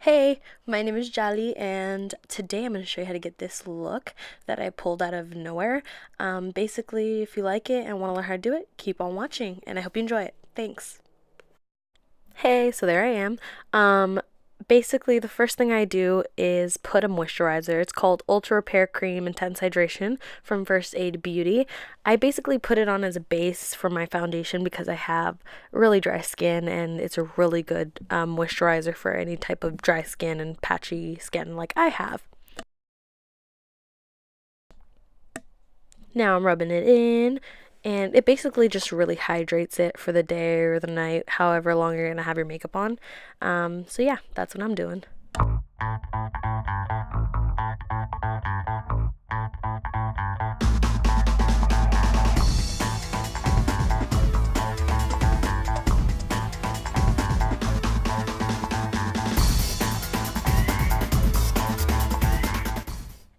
Hey, my name is Jali, and today I'm going to show you how to get this look that I pulled out of nowhere. Basically, if you like it and want to learn how to do it, keep on watching, and I hope you enjoy it. Thanks. Hey, so there I am. Basically, the first thing I do is put a moisturizer. It's called Ultra Repair Cream Intense Hydration from First Aid Beauty. I basically put it on as a base for my foundation because I have really dry skin, and it's a really good moisturizer for any type of dry skin and patchy skin like I have. Now I'm rubbing it in, and it basically just really hydrates it for the day or the night, however long you're gonna have your makeup on. So yeah, that's what I'm doing.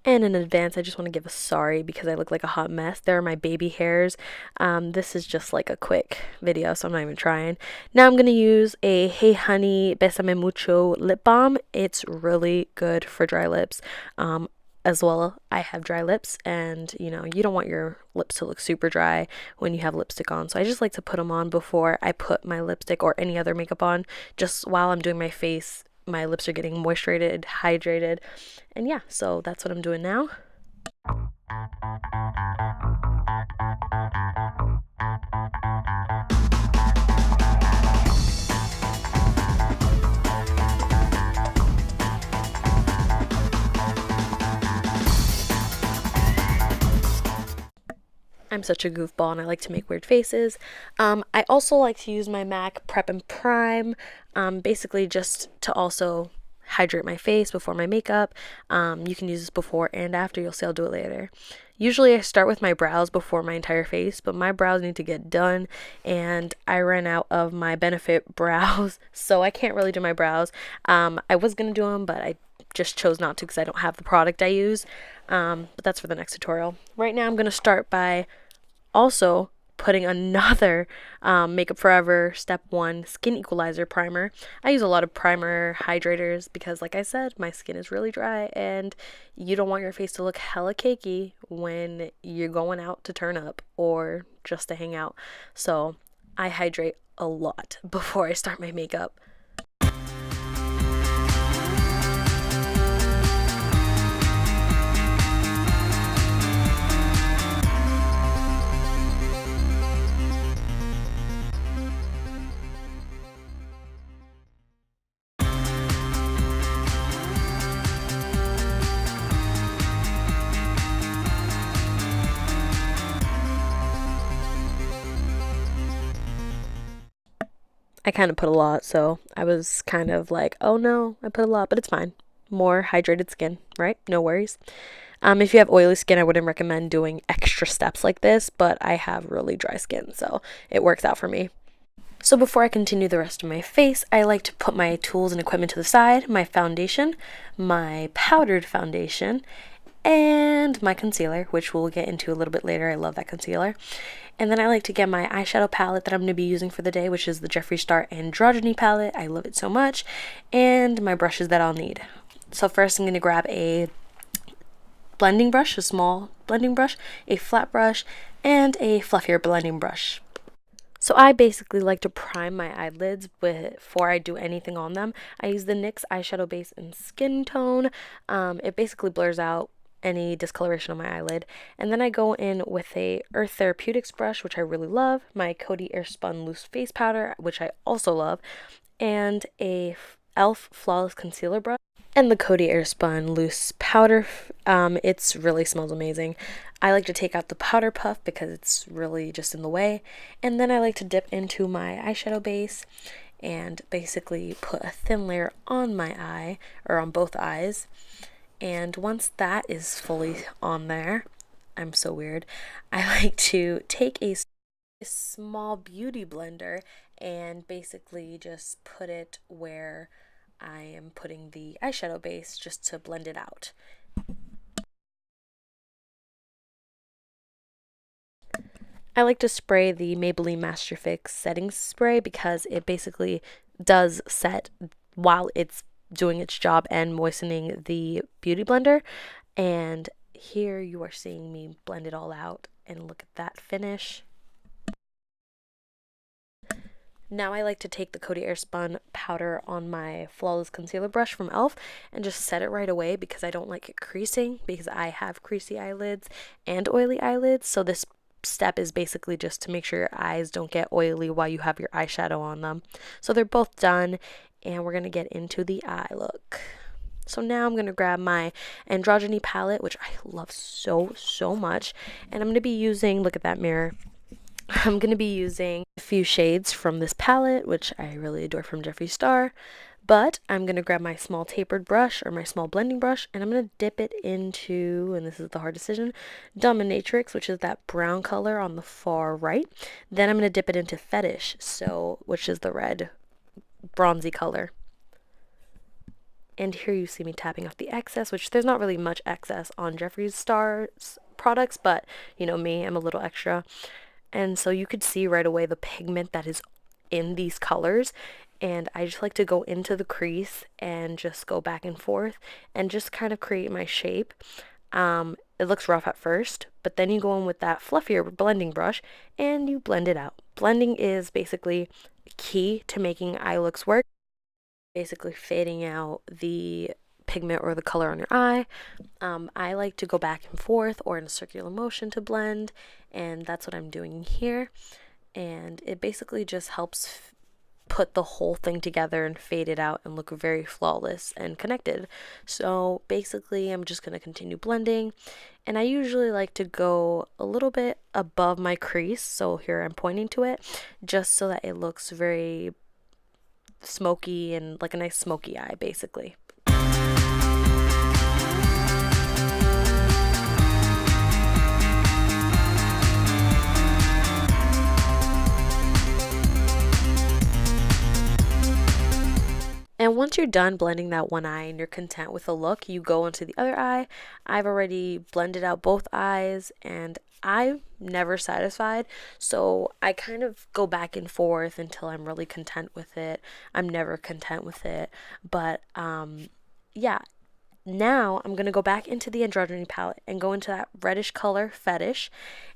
And in advance, I just want to give a sorry because I look like a hot mess. There are my baby hairs. This is just like a quick video, so I'm not even trying. Now I'm going to use a Hey Honey Besame Mucho lip balm. It's really good for dry lips. As well, I have dry lips, and you don't want your lips to look super dry when you have lipstick on. So I just like to put them on before I put my lipstick or any other makeup on, just while I'm doing my face. My lips are getting moisturized, hydrated, and yeah, so that's what I'm doing now. I'm such a goofball and I like to make weird faces. I also like to use my MAC Prep and Prime, basically just to also hydrate my face before my makeup. You can use this before and after. You'll see I'll do it later. Usually I start with my brows before my entire face, but my brows need to get done, and I ran out of my Benefit brows, so I can't really do my brows. I was gonna do them, but I just chose not to because I don't have the product I use. But that's for the next tutorial. Right now I'm gonna start by also putting another Makeup Forever Step 1 Skin Equalizer Primer. I use a lot of primer hydrators because, like I said, my skin is really dry and you don't want your face to look hella cakey when you're going out to turn up or just to hang out. So I hydrate a lot before I start my makeup. I kind of put a lot, so I was kind of like, oh no, I put a lot, but it's fine. More hydrated skin, right? No worries. If you have oily skin, I wouldn't recommend doing extra steps like this, but I have really dry skin, so it works out for me. So before I continue the rest of my face, I like to put my tools and equipment to the side, my foundation, my powdered foundation, and my concealer, which we'll get into a little bit later. I love that concealer. And then I like to get my eyeshadow palette that I'm going to be using for the day, which is the Jeffree Star Androgyny palette. I love it so much. And my brushes that I'll need. So first I'm going to grab a blending brush, a small blending brush, a flat brush, and a fluffier blending brush. So I basically like to prime my eyelids before I do anything on them. I use the NYX eyeshadow base in Skin Tone. It basically blurs out any discoloration on my eyelid, and then I go in with a Earth Therapeutics brush, which I really love, my Coty Airspun loose face powder, which I also love, and a e.l.f. flawless concealer brush, and the Coty Airspun loose powder. It's really smells amazing. I like to take out the powder puff because it's really just in the way, and then I like to dip into my eyeshadow base and basically put a thin layer on my eye, or on both eyes. And once that is fully on there, I'm so weird, I like to take a small beauty blender and basically just put it where I am putting the eyeshadow base, just to blend it out. I like to spray the Maybelline Master Fix setting spray because it basically does set while it's doing its job and moistening the Beauty Blender. And here you are seeing me blend it all out, and look at that finish. Now I like to take the Coty Airspun powder on my Flawless Concealer brush from e.l.f. and just set it right away because I don't like it creasing, because I have creasy eyelids and oily eyelids. So this step is basically just to make sure your eyes don't get oily while you have your eyeshadow on them. So they're both done, and we're going to get into the eye look. So now I'm going to grab my Androgyny palette, which I love so much, and I'm going to be using, look at that mirror, I'm going to be using a few shades from this palette, which I really adore, from Jeffree Star. But I'm going to grab my small tapered brush, or my small blending brush, and I'm going to dip it into, and this is the hard decision, Dominatrix, which is that brown color on the far right. Then I'm going to dip it into Fetish, which is the red bronzy color. And here you see me tapping off the excess, which there's not really much excess on Jeffree Star's products, but you know me, I'm a little extra. And so you could see right away the pigment that is in these colors, and I just like to go into the crease and just go back and forth and just kind of create my shape. It looks rough at first, but then you go in with that fluffier blending brush and you blend it out. Blending is basically key to making eye looks work, basically fading out the pigment or the color on your eye. I like to go back and forth or in a circular motion to blend, and that's what I'm doing here. And it basically just helps put the whole thing together and fade it out and look very flawless and connected. So basically I'm just going to continue blending, and I usually like to go a little bit above my crease, so here I'm pointing to it, just so that it looks very smoky and like a nice smoky eye basically. And once you're done blending that one eye and you're content with the look, you go into the other eye. I've already blended out both eyes, and I'm never satisfied, so I kind of go back and forth until I'm really content with it. I'm never content with it, but yeah. Now I'm going to go back into the Androgyny palette and go into that reddish color, Fetish,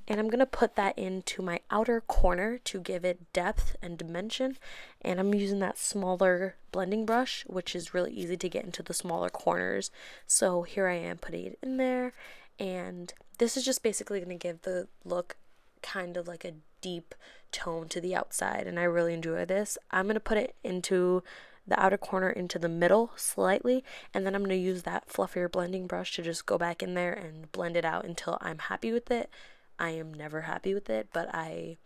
and I'm going to put that into my outer corner to give it depth and dimension. And I'm using that smaller blending brush, which is really easy to get into the smaller corners. So here I am putting it in there, and this is just basically going to give the look kind of like a deep tone to the outside, and I really enjoy this. I'm going to put it into the outer corner, into the middle slightly, and then I'm going to use that fluffier blending brush to just go back in there and blend it out until I'm happy with it. I am never happy with it, but I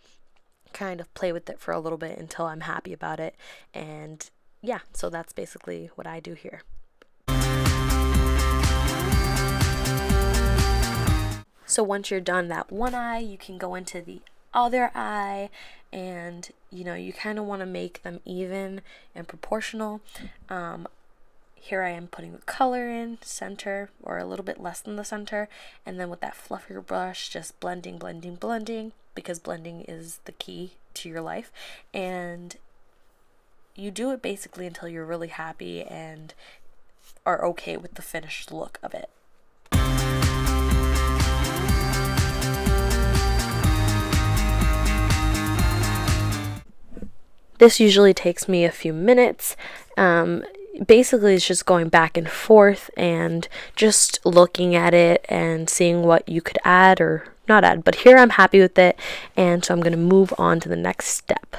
kind of play with it for a little bit until I'm happy about it. And yeah, so that's basically what I do here. So once you're done that one eye, you can go into the other eye, and you know, you kind of want to make them even and proportional. Here I am putting the color in center, or a little bit less than the center, and then with that fluffier brush just blending, because blending is the key to your life. And you do it basically until you're really happy and are okay with the finished look of it. This usually takes me a few minutes. Basically it's just going back and forth and just looking at it and seeing what you could add or not add. But here I'm happy with it, and so I'm going to move on to the next step.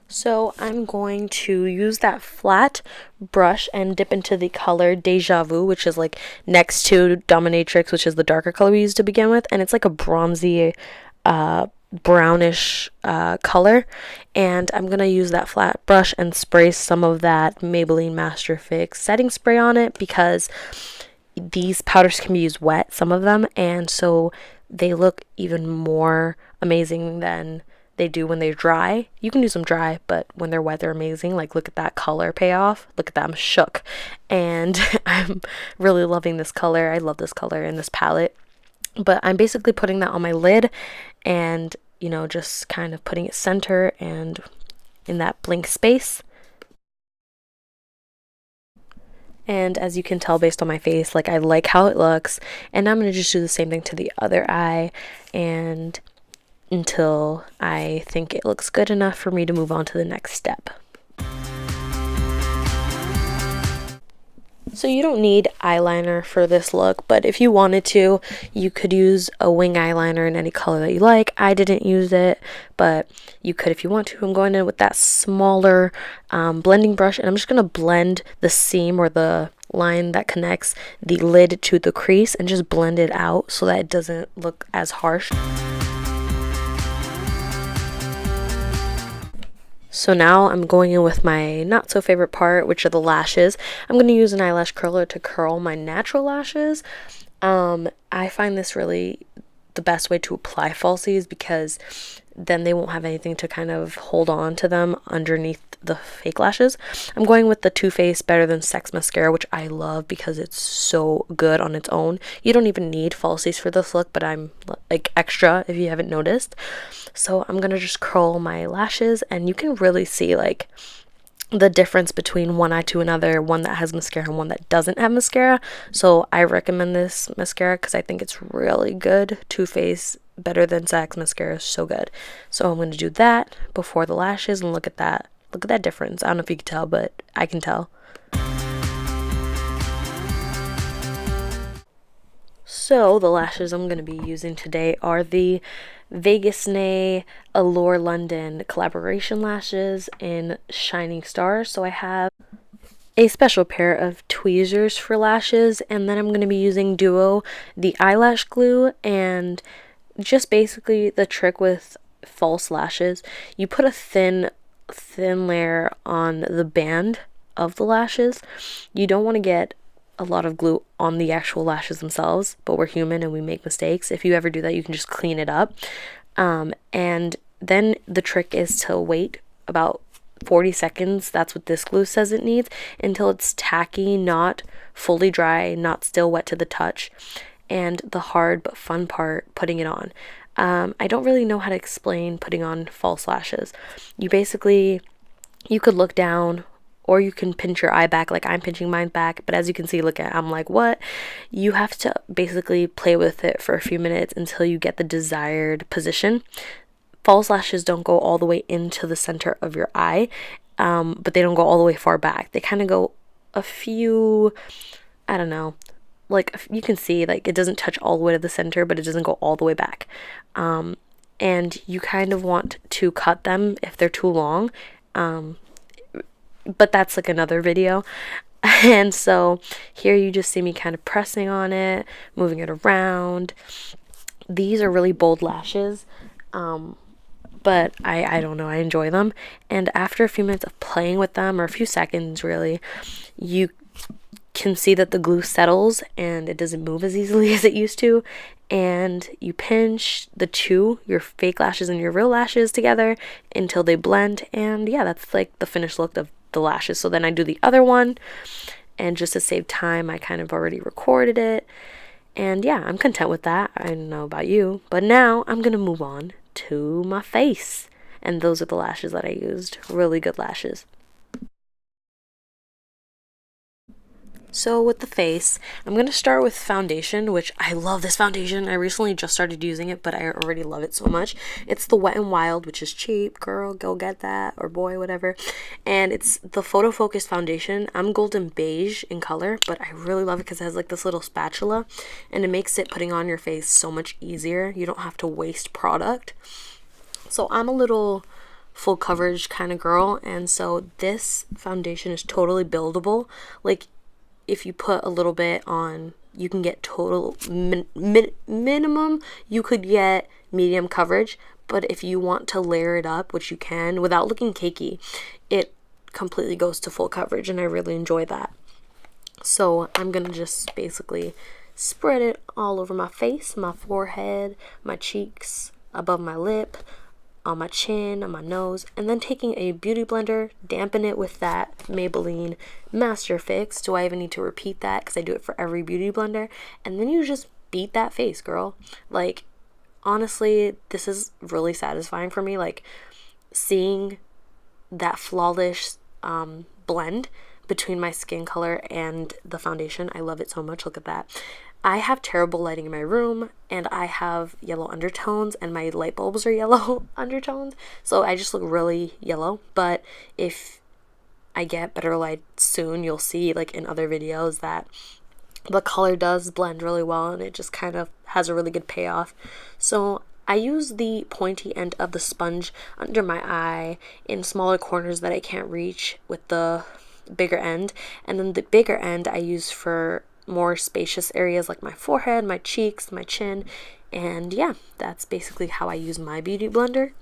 So I'm going to use that flat brush and dip into the color Deja Vu, which is like next to Dominatrix, which is the darker color we used to begin with, and it's like a bronzy brownish color. And I'm gonna use that flat brush and spray some of that Maybelline Master Fix setting spray on it, because these powders can be used wet, some of them, and so they look even more amazing than they do when they're dry. You can use them dry, but when they're wet, they're amazing. Like, look at that color payoff. Look at that, I'm shook. And I'm really loving this color. I love this color in this palette. But I'm basically putting that on my lid and, you know, just kind of putting it center and in that blank space. And as you can tell based on my face, like I like how it looks. And I'm going to just do the same thing to the other eye, and until I think it looks good enough for me to move on to the next step. So you don't need eyeliner for this look, but if you wanted to, you could use a wing eyeliner in any color that you like. I didn't use it, but you could if you want to. I'm going in with that smaller blending brush, and I'm just going to blend the seam or the line that connects the lid to the crease and just blend it out so that it doesn't look as harsh. So now I'm going in with my not so favorite part, which are the lashes. I'm going to use an eyelash curler to curl my natural lashes. I find this really the best way to apply falsies because then they won't have anything to kind of hold on to them underneath the fake lashes. I'm going with the Too Faced Better Than Sex mascara, which I love because it's so good on its own. You don't even need falsies for this look, but I'm like extra if you haven't noticed. So I'm gonna just curl my lashes, and you can really see like the difference between one eye to another, one that has mascara and one that doesn't have mascara. So I recommend this mascara because I think it's really good. Too Faced Better Than Sex mascara is so good. So I'm going to do that before the lashes, and look at that. Look at that difference. I don't know if you can tell, but I can tell. So the lashes I'm going to be using today are the Vegas Nay Allure London collaboration lashes in Shining Stars. So I have a special pair of tweezers for lashes, and then I'm going to be using Duo, the eyelash glue, and just basically the trick with false lashes. You put a thin layer on the band of the lashes. You don't want to get a lot of glue on the actual lashes themselves, but we're human and we make mistakes. If you ever do that, you can just clean it up. And then the trick is to wait about 40 seconds, that's what this glue says it needs, until it's tacky, not fully dry, not still wet to the touch. And the hard but fun part, putting it on. I don't really know how to explain putting on false lashes. You could look down, or you can pinch your eye back like I'm pinching mine back, but as you can see, I'm like, what? You have to basically play with it for a few minutes until you get the desired position. False lashes don't go all the way into the center of your eye, but they don't go all the way far back. They kind of go a few, I don't know, like you can see like it doesn't touch all the way to the center, but it doesn't go all the way back. And you kind of want to cut them if they're too long, but that's like another video. And so here you just see me kind of pressing on it, moving it around. These are really bold lashes, but I don't know, I enjoy them. And after a few minutes of playing with them, or a few seconds really, you can see that the glue settles and it doesn't move as easily as it used to. And you pinch your fake lashes and your real lashes together until they blend, and yeah, that's like the finished look of the lashes. So then I do the other one, and just to save time, I kind of already recorded it, and yeah, I'm content with that. I don't know about you, but now I'm gonna move on to my face, and those are the lashes that I used. Really good lashes. So with the face, I'm going to start with foundation, which I love this foundation. I recently just started using it, but I already love it so much. It's the Wet n Wild, which is cheap. Girl, go get that, or boy, whatever. And it's the Photo Focus foundation. I'm golden beige in color, but I really love it because it has like this little spatula, and it makes putting on your face so much easier. You don't have to waste product. So I'm a little full coverage kind of girl, and so this foundation is totally buildable. Like, if you put a little bit on, you can get total minimum, you could get medium coverage, but if you want to layer it up, which you can without looking cakey, it completely goes to full coverage, and I really enjoy that. So I'm gonna just basically spread it all over my face, my forehead, my cheeks, above my lip, on my chin, on my nose, and then taking a beauty blender, dampen it with that Maybelline Master Fix. Do I even need to repeat that? Because I do it for every beauty blender. And then you just beat that face, girl. Like, honestly, this is really satisfying for me. Like, seeing that flawless blend between my skin color and the foundation. I love it so much. Look at that. I have terrible lighting in my room, and I have yellow undertones, and my light bulbs are yellow undertones, so I just look really yellow. But if I get better light soon, you'll see, like in other videos, that the color does blend really well, and it just kind of has a really good payoff. So I use the pointy end of the sponge under my eye in smaller corners that I can't reach with the bigger end, and then the bigger end I use for more spacious areas like my forehead, my cheeks, my chin. And yeah, that's basically how I use my beauty blender.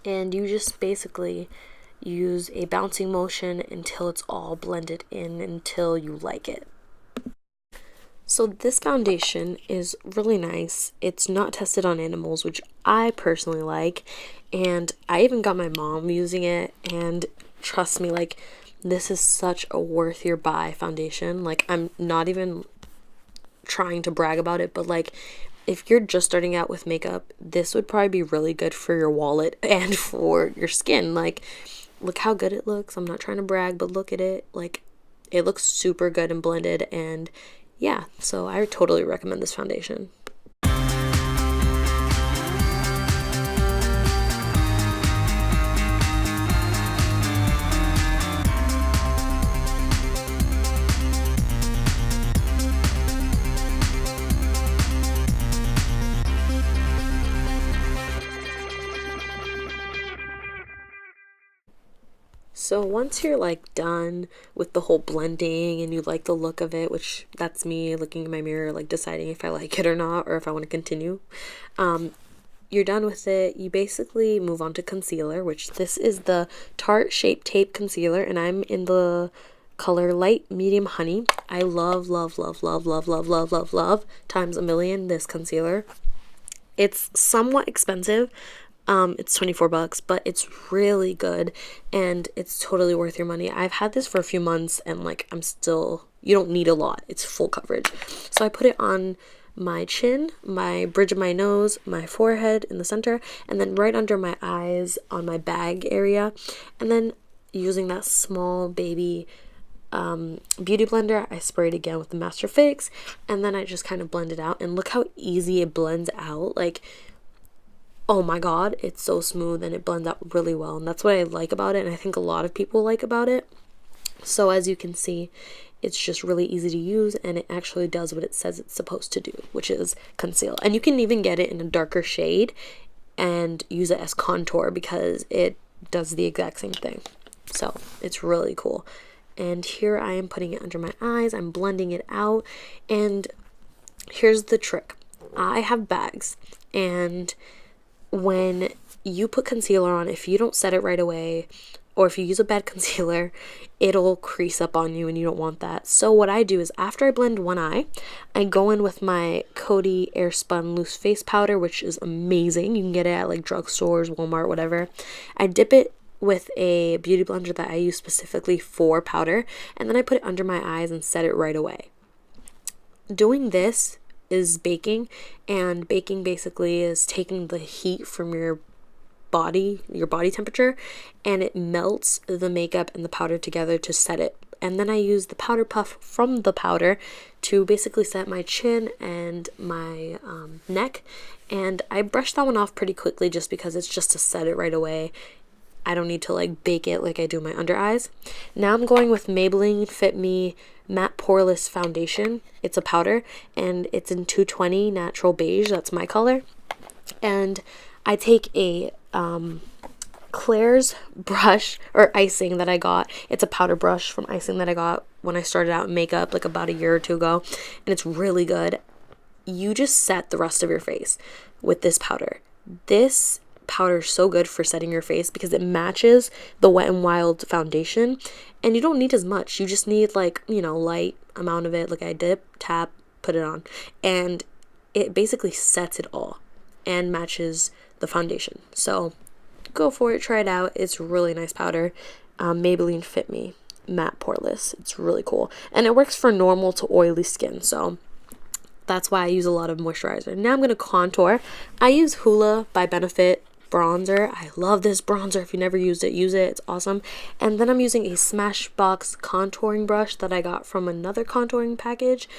And you just basically use a bouncing motion until it's all blended in, until you like it. So this foundation is really nice. It's not tested on animals, which I personally like, and I even got my mom using it, and trust me, like, this is such a worth your buy foundation. Like, I'm not even trying to brag about it, but like, if you're just starting out with makeup, this would probably be really good for your wallet and for your skin. Like, look how good it looks. I'm not trying to brag, but look at it. Like, it looks super good and blended, and yeah, so I totally recommend this foundation. So once you're like done with the whole blending and you like the look of it, which that's me looking in my mirror, like deciding if I like it or not, or if I want to continue, you're done with it. You basically move on to concealer, which this is the Tarte Shape Tape Concealer, and I'm in the color Light Medium Honey. I love, love, love, love, love, love, love, love, love times a million this concealer. It's somewhat expensive. It's 24 bucks, but it's really good, and it's totally worth your money. I've had this for a few months, and like, you don't need a lot. It's full coverage. So I put it on my chin, my bridge of my nose, my forehead in the center, and then right under my eyes on my bag area. And then using that small baby beauty blender, I sprayed again with the Master Fix, and then I just kind of blend it out, and look how easy it blends out. Like, oh my god, it's so smooth and it blends out really well, and that's what I like about it, and I think a lot of people like about it. So as you can see, it's just really easy to use, and it actually does what it says it's supposed to do, which is conceal. And you can even get it in a darker shade and use it as contour, because it does the exact same thing. So it's really cool. And here I am putting it under my eyes, I'm blending it out, and here's the trick. I have bags, and when you put concealer on, if you don't set it right away, or if you use a bad concealer, it'll crease up on you, and you don't want that. So what I do is, after I blend one eye, I go in with my Coty Airspun Loose Face Powder, which is amazing. You can get it at like drugstores, Walmart, whatever. I dip it with a beauty blender that I use specifically for powder, and then I put it under my eyes and set it right away. Doing this is baking, and baking basically is taking the heat from your body temperature, and it melts the makeup and the powder together to set it. And then I use the powder puff from the powder to basically set my chin and my neck, and I brush that one off pretty quickly just because it's just to set it right away. I don't need to like bake it like I do my under eyes. Now I'm going with Maybelline Fit Me Matte Poreless Foundation. It's a powder, and it's in 220 Natural Beige. That's my color. And I take a Claire's brush, or icing that I got. It's a powder brush from icing that I got when I started out in makeup like about a year or two ago, and it's really good. You just set the rest of your face with this powder. This powder is so good for setting your face because it matches the Wet n Wild foundation, and you don't need as much. You just need like, light amount of it. Like I dip, tap, put it on, and it basically sets it all and matches the foundation. So go for it, try it out. It's really nice powder. Maybelline Fit Me Matte Poreless. It's really cool, and it works for normal to oily skin, so that's why I use a lot of moisturizer. Now I'm going to contour. I use Hoola by Benefit bronzer. I love this bronzer. If you never used it, use it. It's awesome. And then I'm using a Smashbox contouring brush that I got from another contouring package.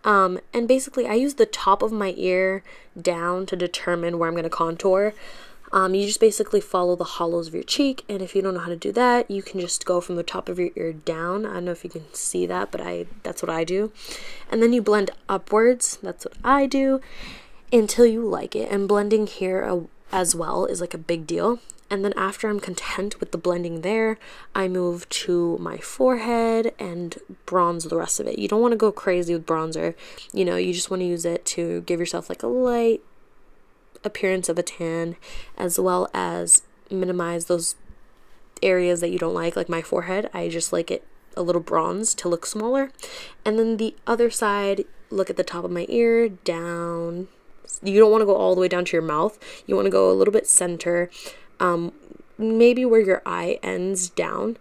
And basically I use the top of my ear down to determine where I'm going to contour. You just basically follow the hollows of your cheek, and if you don't know how to do that, you can just go from the top of your ear down. I don't know if you can see that, but that's what I do. And then you blend upwards. That's what I do until you like it. And blending here as well is like a big deal. And then after I'm content with the blending there, I move to my forehead and bronze the rest of it. You don't want to go crazy with bronzer. You know, you just want to use it to give yourself like a light appearance of a tan, as well as minimize those areas that you don't like my forehead. I just like it a little bronze to look smaller. And then the other side, look at the top of my ear down. You don't want to go all the way down to your mouth. You want to go a little bit center, maybe where your eye ends down,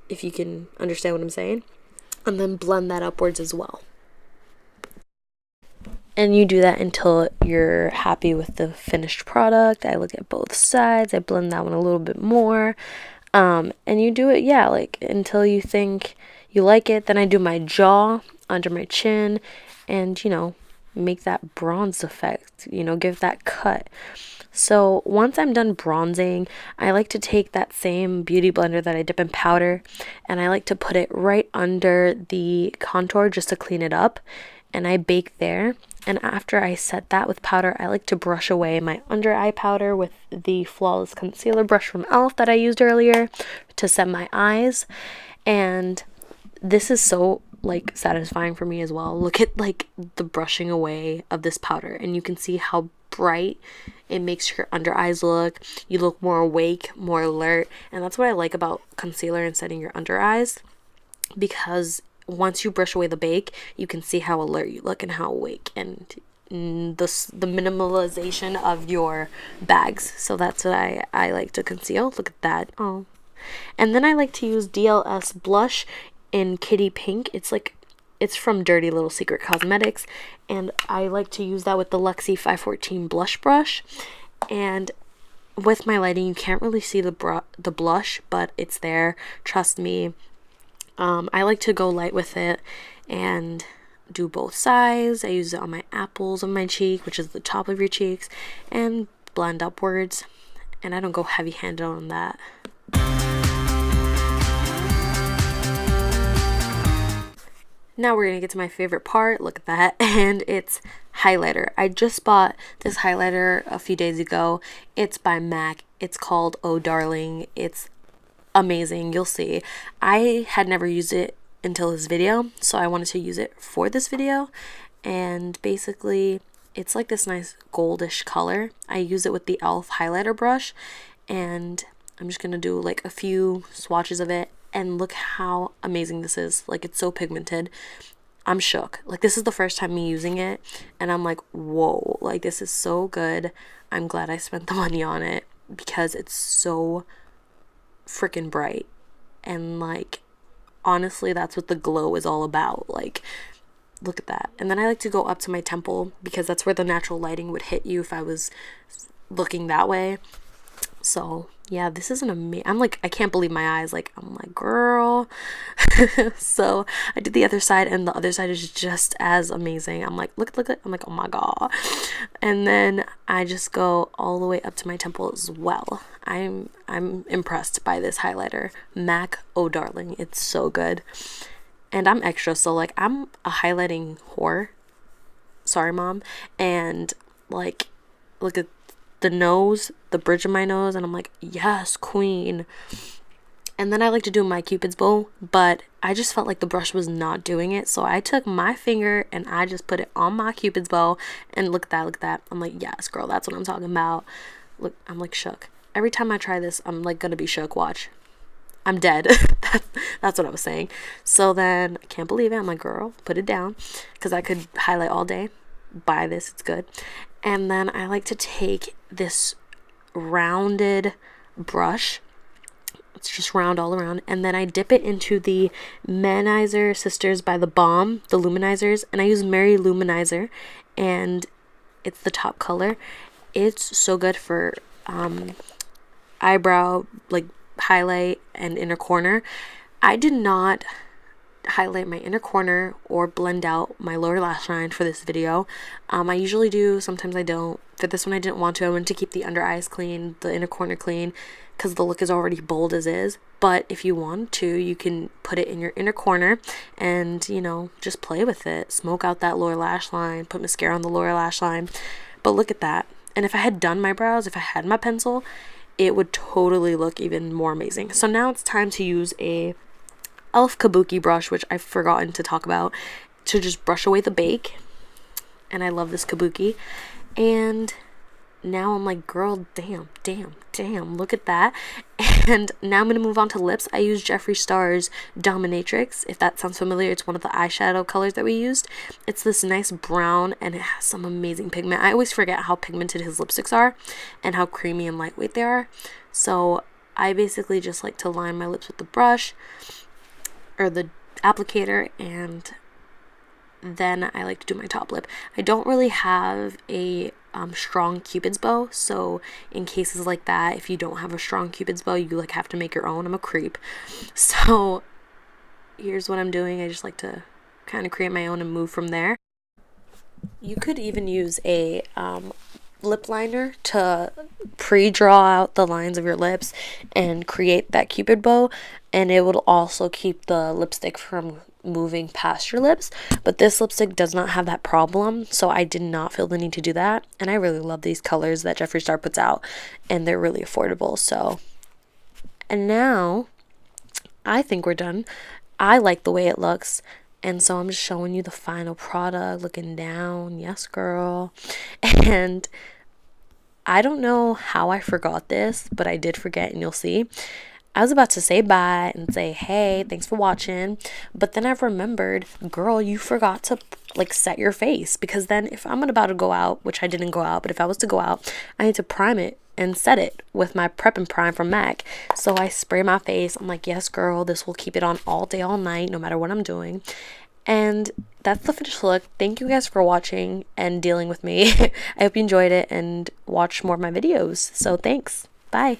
if you can understand what I'm saying, and then blend that upwards as well. And you do that until you're happy with the finished product. I look at both sides. I blend that one a little bit more. And you do it, yeah, like until you think you like it. Then I do my jaw, under my chin, and, you know, make that bronze effect, you know, give that cut. So once I'm done bronzing, I like to take that same beauty blender that I dip in powder, and I like to put it right under the contour just to clean it up. And I bake there. And after I set that with powder, I like to brush away my under eye powder with the Flawless Concealer brush from e.l.f. that I used earlier to set my eyes. And this is so like satisfying for me as well. Look at like the brushing away of this powder, and you can see how bright it makes your under eyes look. You look more awake, more alert, and that's what I like about concealer and setting your under eyes, because once you brush away the bake, you can see how alert you look and how awake, and the minimalization of your bags. So that's what I like to conceal. Look at that. Oh. And then I like to use DLS blush in Kitty Pink. It's from Dirty Little Secret Cosmetics, and I like to use that with the Luxie 514 blush brush. And with my lighting, you can't really see the blush, but it's there. Trust me. I like to go light with it and do both sides. I use it on my apples of my cheek, which is the top of your cheeks, and blend upwards. And I don't go heavy-handed on that. Now we're going to get to my favorite part. Look at that. And it's highlighter. I just bought this highlighter a few days ago. It's by MAC. It's called Oh Darling. It's amazing. You'll see. I had never used it until this video, so I wanted to use it for this video. And basically it's like this nice goldish color. I use it with the e.l.f. highlighter brush, and I'm just gonna do like a few swatches of it, and look how amazing this is. Like, it's so pigmented. I'm shook. Like, this is the first time me using it, and I'm like, whoa, like this is so good. I'm glad I spent the money on it because it's so freaking bright. And like, honestly, that's what the glow is all about. Like, look at that. And then I like to go up to my temple because that's where the natural lighting would hit you if I was looking that way. So yeah, this is an amazing, I'm like, I can't believe my eyes. Like, I'm like, girl. So I did the other side, and the other side is just as amazing. I'm like, look, I'm like, oh my god. And then I just go all the way up to my temple as well. I'm impressed by this highlighter, MAC Oh Darling. It's so good. And I'm extra, so like, I'm a highlighting whore. Sorry, mom. And like, look at the nose, the bridge of my nose, and I'm like, yes, queen. And then I like to do my Cupid's bow, but I just felt like the brush was not doing it, so I took my finger and I just put it on my Cupid's bow, and look at that. I'm like, yes, girl, that's what I'm talking about. Look, I'm like shook. Every time I try this, I'm like gonna be shook. Watch, I'm dead. That's what I was saying. So then I can't believe it. I'm like, girl, put it down, because I could highlight all day. Buy this, it's good. And then I like to take this rounded brush. It's just round all around, and then I dip it into the Manizer Sisters by The Balm, the luminizers, and I use Mary Luminizer, and it's the top color. It's so good for eyebrow like highlight and inner corner. I did not highlight my inner corner or blend out my lower lash line for this video. I usually do, sometimes I don't. For this one I didn't want to. I wanted to keep the under eyes clean, the inner corner clean, because the look is already bold as is. But if you want to, you can put it in your inner corner and, you know, just play with it. Smoke out that lower lash line, put mascara on the lower lash line. But look at that. And if I had done my brows, if I had my pencil, it would totally look even more amazing. So now it's time to use a e.l.f. Kabuki brush, which I've forgotten to talk about, to just brush away the bake. And I love this Kabuki. And now I'm like, girl, damn, look at that. And now I'm going to move on to lips. I use Jeffree Star's Dominatrix. If that sounds familiar, it's one of the eyeshadow colors that we used. It's this nice brown, and it has some amazing pigment. I always forget how pigmented his lipsticks are and how creamy and lightweight they are. So I basically just like to line my lips with the brush or the applicator, and then I like to do my top lip. I don't really have a strong cupid's bow, so in cases like that, if you don't have a strong cupid's bow, you like have to make your own. I'm a creep. So here's what I'm doing. I just like to kind of create my own and move from there. You could even use a lip liner to pre-draw out the lines of your lips and create that cupid bow, and it would also keep the lipstick from moving past your lips. But this lipstick does not have that problem, so I did not feel the need to do that. And I really love these colors that Jeffree Star puts out, and they're really affordable. So, and now I think we're done. I like the way it looks, and so I'm just showing you the final product, looking down. Yes, girl. And I don't know how I forgot this, but I did forget, and you'll see. I was about to say bye and say, hey, thanks for watching. But then I remembered, girl, you forgot to like set your face. Because then if I'm about to go out, which I didn't go out, but if I was to go out, I need to prime it and set it with my Prep and Prime from MAC. So I spray my face. I'm like, yes, girl, this will keep it on all day, all night, no matter what I'm doing. And that's the finished look. Thank you guys for watching and dealing with me. I hope you enjoyed it and watch more of my videos. So thanks. Bye.